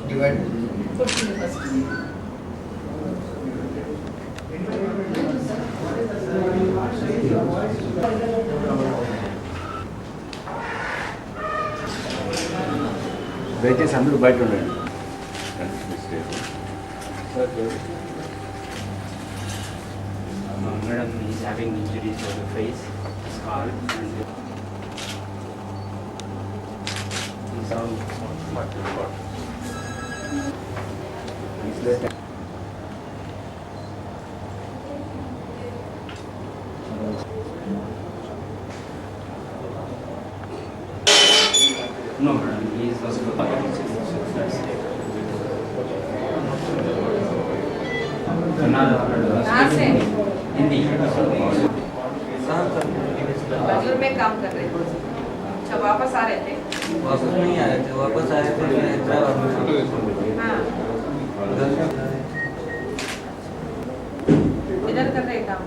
Divide. దయచేసి అందరూ బయట ఉండండి. Madam is having injuries to the face, skull, and he's all what? No, madam, he is also Hindi Bengaluru में काम कर रहे थे। अच्छा वापस आ रहे थे? वापस नहीं आ रहे थे, वापस आए थे हैदराबाद में। हाँ। किधर कर रहे काम?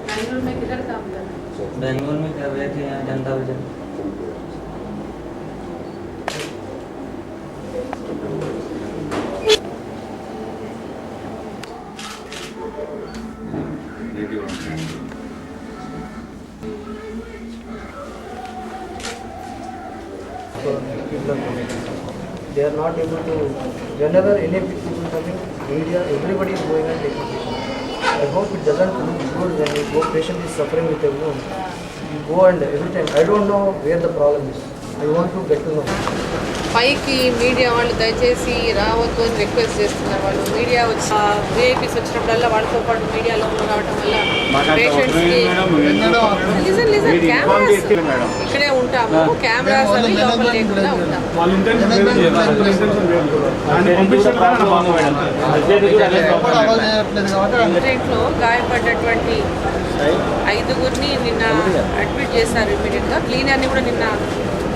बेंगलुरु में किधर काम कर रहे? बेंगलुरु में कर रहे थे यहाँ जनता vision. They are not able to. Whenever any people coming, media, everybody is going and taking patient. I hope it doesn't look good when you go. Patient is suffering with a wound. You go and every time. I don't know where the problem is. I want to get to know. పైకి media వాళ్ళు దయచేసి రావద్దు అని request చేస్తున్నారు. వాళ్ళు media వచ్చి వేపీస్ వచ్చినప్పుడల్లా వాళ్ళతో పాటు మీడియా లోపల రావడం వల్ల పేషెంట్స్కి కెమెరాస్ ఇక్కడే ఉంటాము, కెమెరాస్ అవి లోపల లేకుండా ఉంటాము. ఇంట్లో గాయపడ్డటువంటి 5గురిని నిన్న అడ్మిట్ చేశారు ఇమీడియట్గా. క్లీనర్ని కూడా నిన్న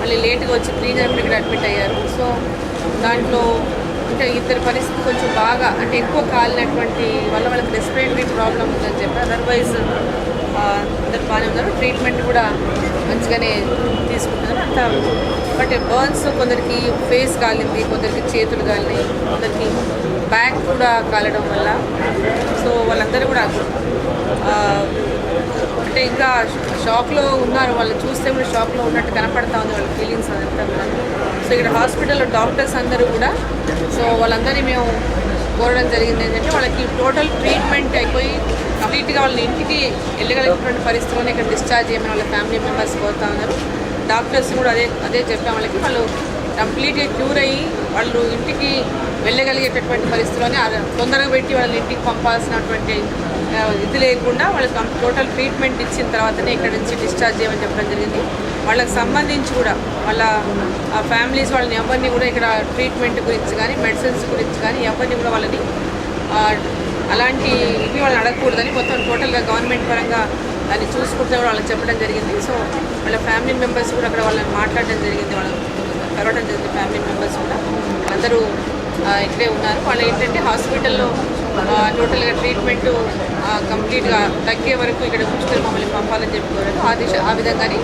మళ్ళీ లేట్గా వచ్చి క్లీనర్ కూడా ఇక్కడ అడ్మిట్ అయ్యారు. సో దాంట్లో అంటే ఇద్దరి పరిస్థితి కొంచెం బాగా అంటే ఎక్కువ కాలినటువంటి వాళ్ళకి రెస్పిరేటరీ ప్రాబ్లం ఉందని చెప్పి, అదర్వైజ్ అందరు బాగానే ఉన్నారు. ట్రీట్మెంట్ కూడా మంచిగానే తీసుకుంటున్నారు అంత. బట్ బర్న్స్ కొందరికి ఫేస్ కాలింది, కొందరికి చేతులు కాలినాయి, కొందరికి బ్యాక్ కూడా కాలడం వల్ల సో వాళ్ళందరూ కూడా అంటే ఇంకా షాక్లో ఉన్నారు. వాళ్ళు చూస్తే కూడా షాక్లో ఉన్నట్టు కనపడతా ఉంది వాళ్ళ ఫీలింగ్స్ అదంతా కూడా. సో ఇక్కడ హాస్పిటల్లో డాక్టర్స్ అందరూ కూడా సో వాళ్ళందరినీ మేము కోరడం జరిగింది ఏంటంటే వాళ్ళకి టోటల్ ట్రీట్మెంట్ అయిపోయి కంప్లీట్గా వాళ్ళని ఇంటికి వెళ్ళగలిగినటువంటి పరిస్థితుల్లోనే ఇక్కడ డిశ్చార్జ్ చేయమని వాళ్ళ ఫ్యామిలీ మెంబర్స్ కోరుతా ఉన్నారు. డాక్టర్స్ కూడా అదే చెప్పాం వాళ్ళకి. వాళ్ళు కంప్లీట్గా క్యూర్ అయ్యి వాళ్ళు ఇంటికి వెళ్ళగలిగేటటువంటి పరిస్థితుల్లోనే తొందరగా పెట్టి వాళ్ళని ఇంటికి పంపాల్సినటువంటి ఇది లేకుండా వాళ్ళకి టోటల్ ట్రీట్మెంట్ ఇచ్చిన తర్వాతనే ఇక్కడ నుంచి డిశ్చార్జ్ చేయమని చెప్పడం జరిగింది. వాళ్ళకి సంబంధించి కూడా వాళ్ళ ఫ్యామిలీస్ వాళ్ళని ఎవరిని కూడా ఇక్కడ ట్రీట్మెంట్ గురించి కానీ మెడిసిన్స్ గురించి కానీ ఎవరిని కూడా వాళ్ళని అలాంటి ఇవి వాళ్ళని అడగకూడదని మొత్తం టోటల్గా గవర్నమెంట్ పరంగా దాన్ని చూసుకుంటే కూడా వాళ్ళకి చెప్పడం జరిగింది. సో వాళ్ళ ఫ్యామిలీ మెంబర్స్ కూడా అక్కడ వాళ్ళని మాట్లాడడం జరిగింది, వాళ్ళని కలవడం జరిగింది. ఫ్యామిలీ మెంబర్స్ కూడా అందరూ ఇక్కడే ఉన్నారు. వాళ్ళు ఏంటంటే హాస్పిటల్లో టోటల్గా ట్రీట్మెంట్ కంప్లీట్గా తగ్గే వరకు ఇక్కడ ఉంచుకొని మమ్మల్ని పంపాలని చెప్పి కోరారు. ఆ విధంగానే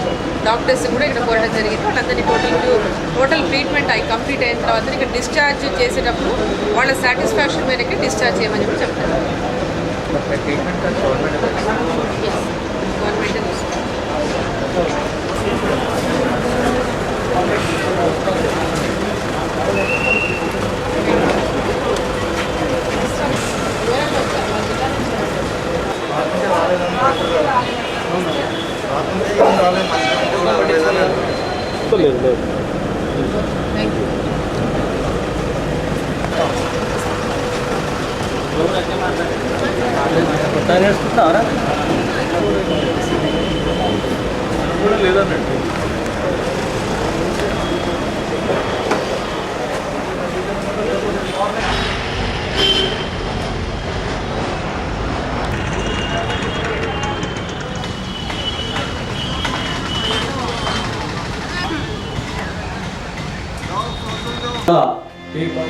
డాక్టర్స్ కూడా ఇక్కడ కోరడం జరిగింది. వాళ్ళందరినీ టోటల్ ట్రీట్మెంట్ కంప్లీట్ అయిన తర్వాత ఇక్కడ డిశ్చార్జ్ చేసేటప్పుడు వాళ్ళ సాటిస్ఫాక్షన్ మేరకే డిశ్చార్జ్ చేయమని చెప్పి చెప్తారు. గవర్నమెంట్ లేదు. Thank you. నేర్చుకుంటున్నారా లేదన్నట్టు people